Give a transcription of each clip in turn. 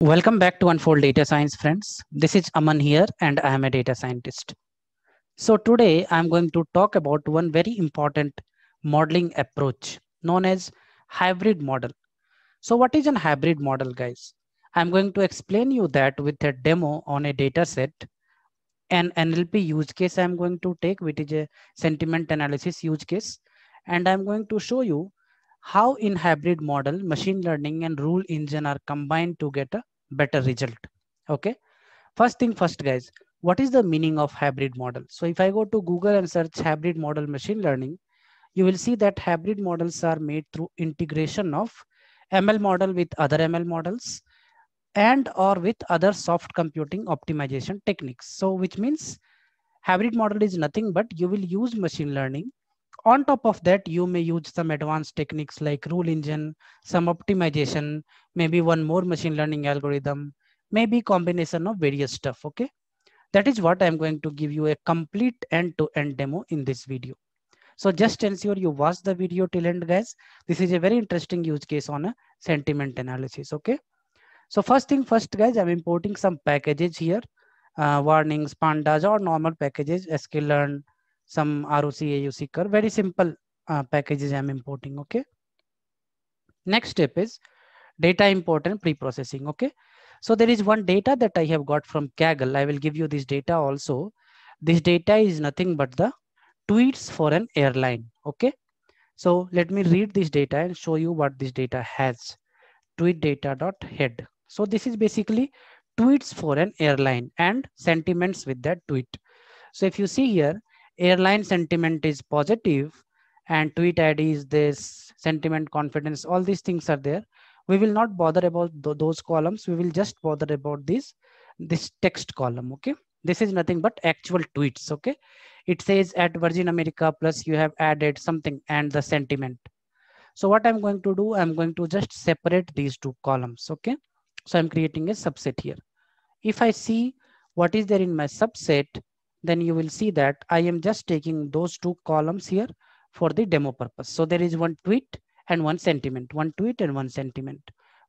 Welcome back to Unfold Data Science, friends. This is Aman here, and I am a data scientist. So, today I'm going to talk about one very important modeling approach known as hybrid model. So, what is an hybrid model, guys? I'm going to explain you that with a demo on a data set. An NLP use case I'm going to take, which is a sentiment analysis use case, and I'm going to show you how in hybrid model machine learning and rule engine are combined to get a better result. Okay, first thing first, guys, what is the meaning of hybrid model? So if I go to Google and search hybrid model machine learning, you will see that hybrid models are made through integration of ML model with other ML models and or with other soft computing optimization techniques. So which means hybrid model is nothing but you will use machine learning. On top of that, you may use some advanced techniques like rule engine, some optimization, maybe one more machine learning algorithm, maybe combination of various stuff. Okay, that is what I'm going to give you a complete end-to-end demo in this video. So just ensure you watch the video till end, guys. This is a very interesting use case on a sentiment analysis. Okay, so first thing first, guys, I'm importing some packages here, warnings, pandas, or normal packages, sklearn, some ROC, AUC curve, very simple packages I'm importing. Okay. Next step is data import and pre-processing. Okay. So there is one data that I have got from Kaggle. I will give you this data also. This data is nothing but the tweets for an airline. Okay. So let me read this data and show you what this data has. Tweet data.head. So this is basically tweets for an airline and sentiments with that tweet. So if you see here, airline sentiment is positive and tweet ID is this, sentiment, confidence, all these things are there. We will not bother about those columns. We will just bother about this text column. Okay. This is nothing but actual tweets. Okay. It says at Virgin America plus you have added something and the sentiment. So what I'm going to do, I'm going to just separate these two columns. Okay. So I'm creating a subset here. If I see what is there in my subset, then you will see that I am just taking those two columns here for the demo purpose. So there is one tweet and one sentiment, one tweet and one sentiment.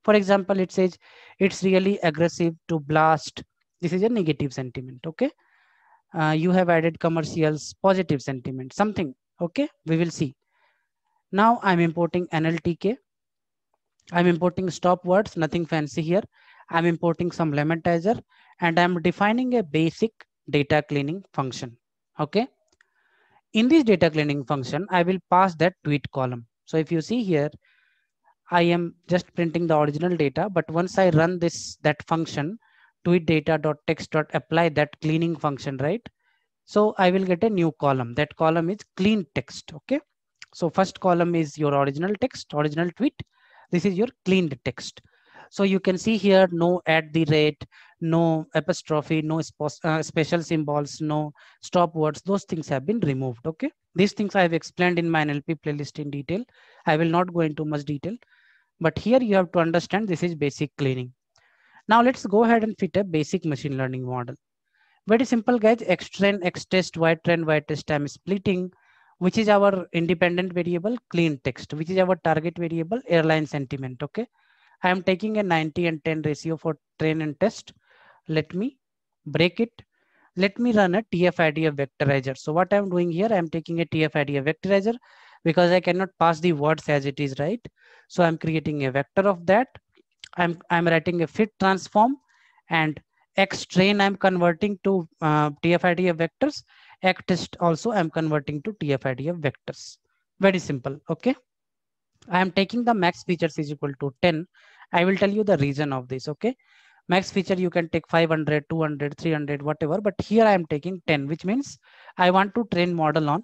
For example, it says it's really aggressive to blast. This is a negative sentiment. Okay. You have added commercials, positive sentiment, something. Okay. We will see. Now I'm importing NLTK. I'm importing stop words, nothing fancy here. I'm importing some lematizer and I'm defining a basic data cleaning function. Okay. In this data cleaning function, I will pass that tweet column. So if you see here, I am just printing the original data, but once I run that function, tweet data.text.apply that cleaning function, right? So I will get a new column. That column is clean text. Okay. So first column is your original text, original tweet. This is your cleaned text. So you can see here, no at the rate, no apostrophe, no special symbols, no stop words. Those things have been removed. Okay. These things I have explained in my NLP playlist in detail. I will not go into much detail, but here you have to understand this is basic cleaning. Now let's go ahead and fit a basic machine learning model. Very simple, guys. Xtrain, xtest, ytrain, ytest. I'm splitting, which is our independent variable, clean text, which is our target variable, airline sentiment. Okay. I am taking a 90 and 10 ratio for train and test. Let me break it. Let me run a TF-IDF vectorizer. So what I'm doing here, I'm taking a TF-IDF vectorizer because I cannot pass the words as it is, right? So I'm creating a vector of that. I'm writing a fit transform, and xtrain I'm converting to TF-IDF vectors. Xtest also I'm converting to TF-IDF vectors. Very simple. Okay. I am taking the max features is equal to 10. I will tell you the reason of this. Okay. Max feature you can take 500, 200, 300, whatever. But here I am taking 10, which means I want to train model on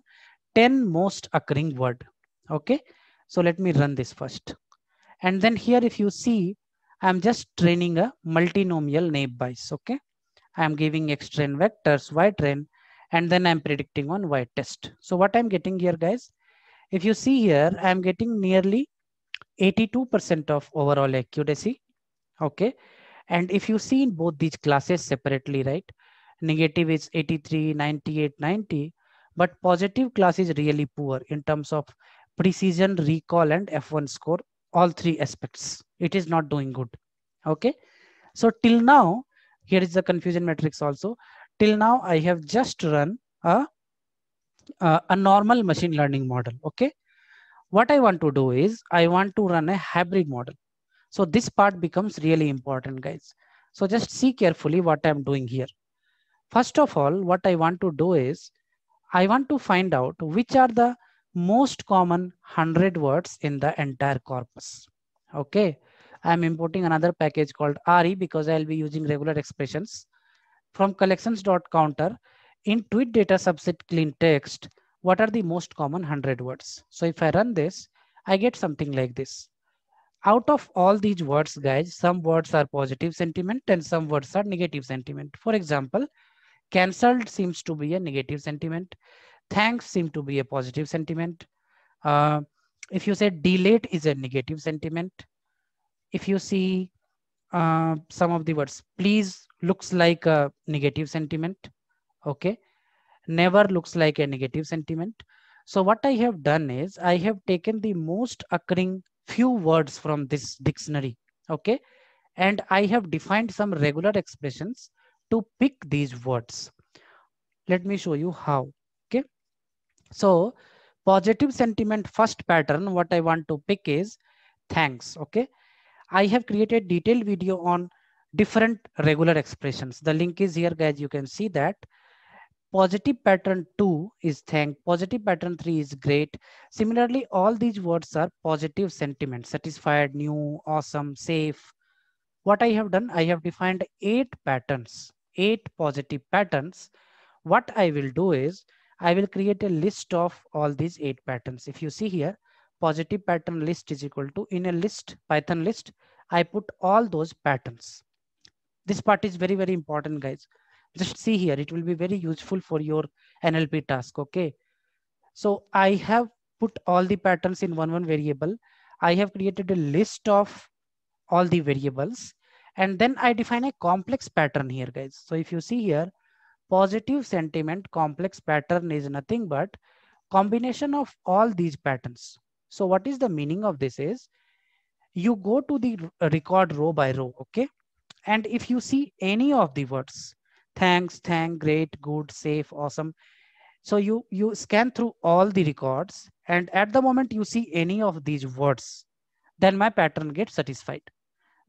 10 most occurring word. Okay. So let me run this first. And then here, if you see, I'm just training a multinomial naive Bayes. Okay. I'm giving xtrain vectors, ytrain, and then I'm predicting on ytest. So what I'm getting here, guys, if you see here, I'm getting nearly 82% of overall accuracy. Okay. And if you see in both these classes separately, right, negative is 83, 98, 90, but positive class is really poor in terms of precision, recall, and F1 score, all three aspects. It is not doing good. Okay. So till now, here is the confusion matrix also. Till now, I have just run a normal machine learning model. Okay. What I want to do is I want to run a hybrid model. So this part becomes really important, guys. So just see carefully what I'm doing here. First of all, what I want to do is I want to find out which are the most common 100 words in the entire corpus. Okay. I'm importing another package called RE because I'll be using regular expressions from collections.counter in tweet data subset clean text. What are the most common 100 words? So if I run this, I get something like this. Out of all these words, guys, some words are positive sentiment and some words are negative sentiment. For example, cancelled seems to be a negative sentiment. Thanks seem to be a positive sentiment. If you say delayed is a negative sentiment. If you see some of the words, please looks like a negative sentiment. Okay. Never looks like a negative sentiment. So what I have done is I have taken the most occurring few words from this dictionary. Okay. And I have defined some regular expressions to pick these words. Let me show you how. Okay. So positive sentiment first pattern, what I want to pick is thanks. Okay. I have created detailed video on different regular expressions. The link is here, guys. You can see that. Positive pattern 2 is thank. Positive pattern 3 is great. Similarly, all these words are positive sentiment. Satisfied, new, awesome, safe. What I have done, I have defined 8 patterns, 8 positive patterns. What I will do is I will create a list of all these 8 patterns. If you see here, positive pattern list is equal to, in a list, Python list, I put all those patterns. This part is very, very important, guys. Just see here, it will be very useful for your NLP task. Okay. So I have put all the patterns in one variable. I have created a list of all the variables. And then I define a complex pattern here, guys. So if you see here, positive sentiment complex pattern is nothing but combination of all these patterns. So what is the meaning of this is you go to the record row by row. Okay. And if you see any of the words, thanks, thank, great, good, safe, awesome. So you scan through all the records, and at the moment you see any of these words, then my pattern gets satisfied.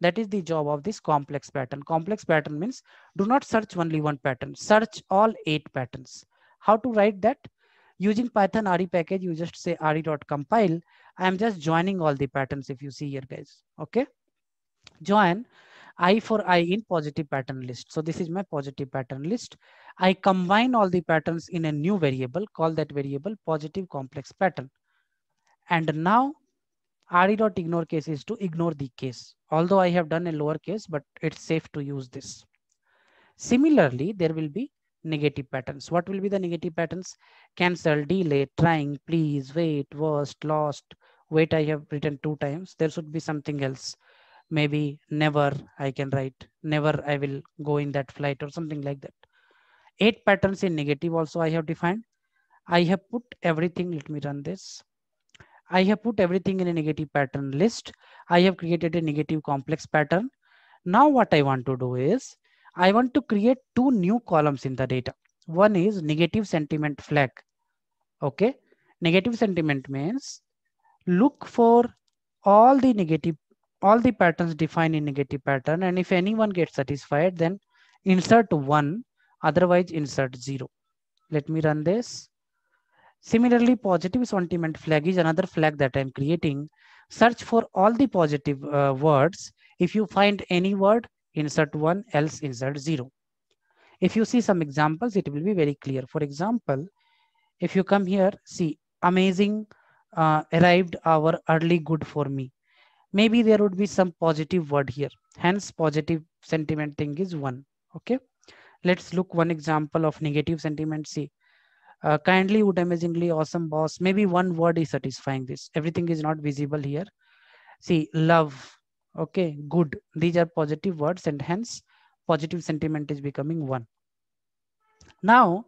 That is the job of this complex pattern. Complex pattern means do not search only one pattern, search all 8 patterns. How to write that? Using Python RE package, you just say re.compile. I am just joining all the patterns if you see here, guys. Okay. Join I for I in positive pattern list. So this is my positive pattern list. I combine all the patterns in a new variable, call that variable positive complex pattern. And now re.ignore case is to ignore the case. Although I have done a lower case, but it's safe to use this. Similarly, there will be negative patterns. What will be the negative patterns? Cancel, delay, trying, please, wait, worst, lost. Wait, I have written 2 times. There should be something else. Maybe never I can write, never I will go in that flight or something like that. 8 patterns in negative also I have defined. I have put everything. Let me run this. I have put everything in a negative pattern list. I have created a negative complex pattern. Now what I want to do is I want to create 2 new columns in the data. One is negative sentiment flag. Okay. Negative sentiment means look for all the patterns defined in negative pattern, and if anyone gets satisfied, then insert 1, otherwise insert 0. Let me run this. Similarly, positive sentiment flag is another flag that I'm creating. Search for all the positive words. If you find any word, insert 1, else insert 0. If you see some examples, it will be very clear. For example, if you come here, see amazing, arrived hour early, good for me. Maybe there would be some positive word here. Hence, positive sentiment thing is 1. Okay. Let's look one example of negative sentiment. See, kindly, would, amazingly, awesome, boss. Maybe one word is satisfying this. Everything is not visible here. See, love. Okay, good. These are positive words, and hence positive sentiment is becoming 1. Now,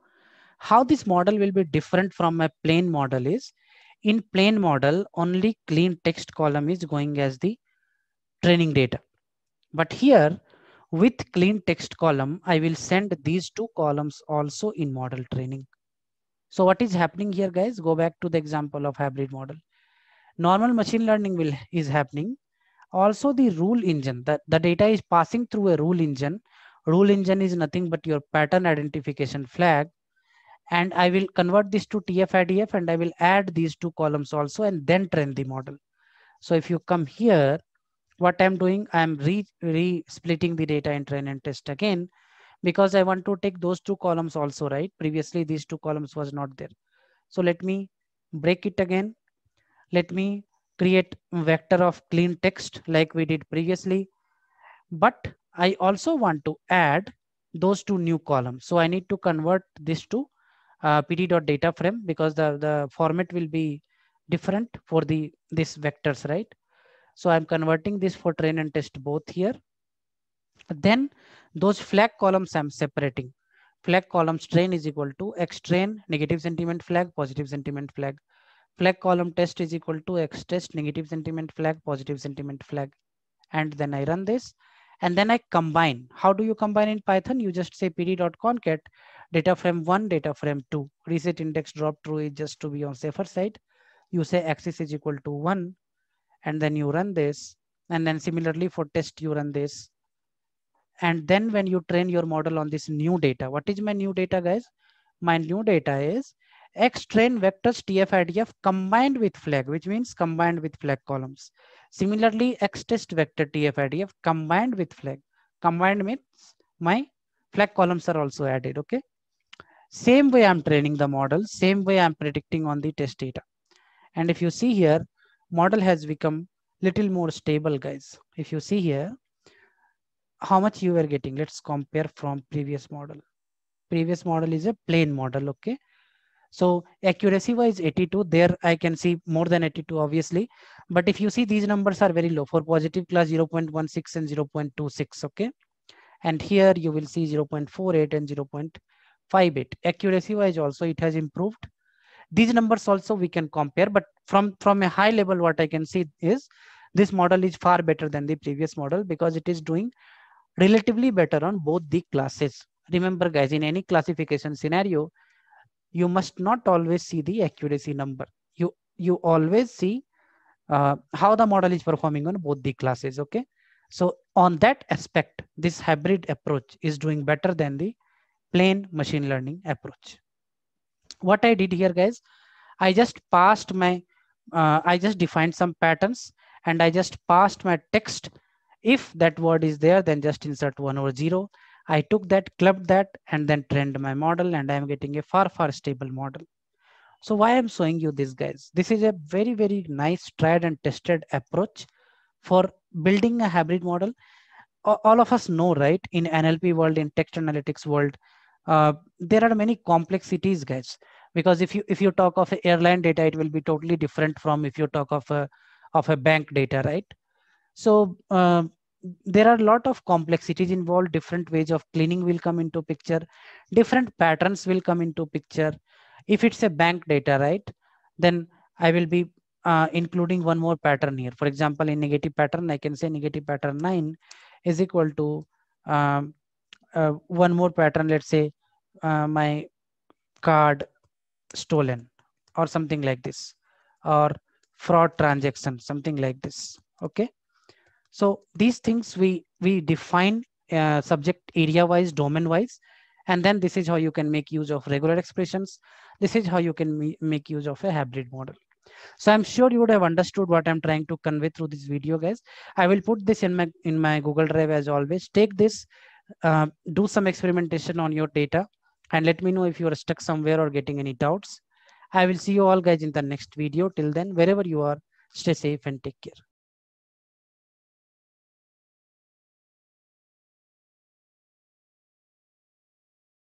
how this model will be different from a plain model is, in plain model, only clean text column is going as the training data. But here, With clean text column, I will send these two columns also in model training. So what is happening here, guys? Go back to the example of hybrid model. Normal machine learning is happening. Also the rule engine, the data is passing through a rule engine. Rule engine is nothing but your pattern identification flag. And I will convert this to TF-IDF and I will add these two columns also and then train the model. So if you come here, what I'm doing, I'm re-splitting the data in train and test again, because I want to take those two columns also, right? Previously, these two columns was not there. So let me break it again. Let me create vector of clean text like we did previously. But I also want to add those two new columns. So I need to convert this to pd.data frame because the format will be different for this vectors, right? So I'm converting this for train and test both here. Then those flag columns I'm separating. Flag column train is equal to x train negative sentiment flag, positive sentiment flag. Flag column test is equal to x test negative sentiment flag, positive sentiment flag. And then I run this and then I combine. How do you combine in Python? You just say pd.concat data frame 1, data frame 2. Reset index drop true is just to be on safer side. You say axis is equal to 1 and then you run this. And then similarly for test, you run this. And then when you train your model on this new data, what is my new data, guys? My new data is X train vectors TF-IDF combined with flag, which means combined with flag columns. Similarly, X test vector TF-IDF combined with flag. Combined means my flag columns are also added, okay? Same way I'm training the model, same way I'm predicting on the test data. And if you see here, model has become little more stable, guys. If you see here, how much you were getting, let's compare from previous model. Previous model is a plain model, okay? So accuracy wise 82, there I can see more than 82 obviously, but if you see these numbers are very low. For positive class 0.16 and 0.26, okay? And here you will see 0.48 and 0.58. Accuracy wise also it has improved. These numbers also we can compare, but from a high level what I can see is this model is far better than the previous model because it is doing relatively better on both the classes. Remember guys, in any classification scenario, you must not always see the accuracy number. You always see how the model is performing on both the classes, okay? So on that aspect, this hybrid approach is doing better than the plain machine learning approach. What I did here, guys, I just passed my, I just defined some patterns and I just passed my text. If that word is there, then just insert 1 or 0. I took that, clubbed that, and then trained my model, and I'm getting a far stable model. So why I'm showing you this, guys? This is a very nice tried and tested approach for building a hybrid model. All of us know, right? In NLP world, in text analytics world, there are many complexities, guys. Because if you talk of airline data, it will be totally different from if you talk of a bank data, right? So there are a lot of complexities involved. Different ways of cleaning will come into picture. Different patterns will come into picture. If it's a bank data, right, then I will be including one more pattern here. For example, in negative pattern, I can say negative pattern 9 is equal to one more pattern. Let's say my card stolen or something like this, or fraud transaction, something like this. Okay. So these things we define subject area wise, domain wise, and then this is how you can make use of regular expressions. This is how you can make use of a hybrid model. So I'm sure you would have understood what I'm trying to convey through this video, guys. I will put this in my Google Drive as always. Take this, do some experimentation on your data, and let me know if you are stuck somewhere or getting any doubts. I will see you all guys in the next video. Till then, wherever you are, stay safe and take care.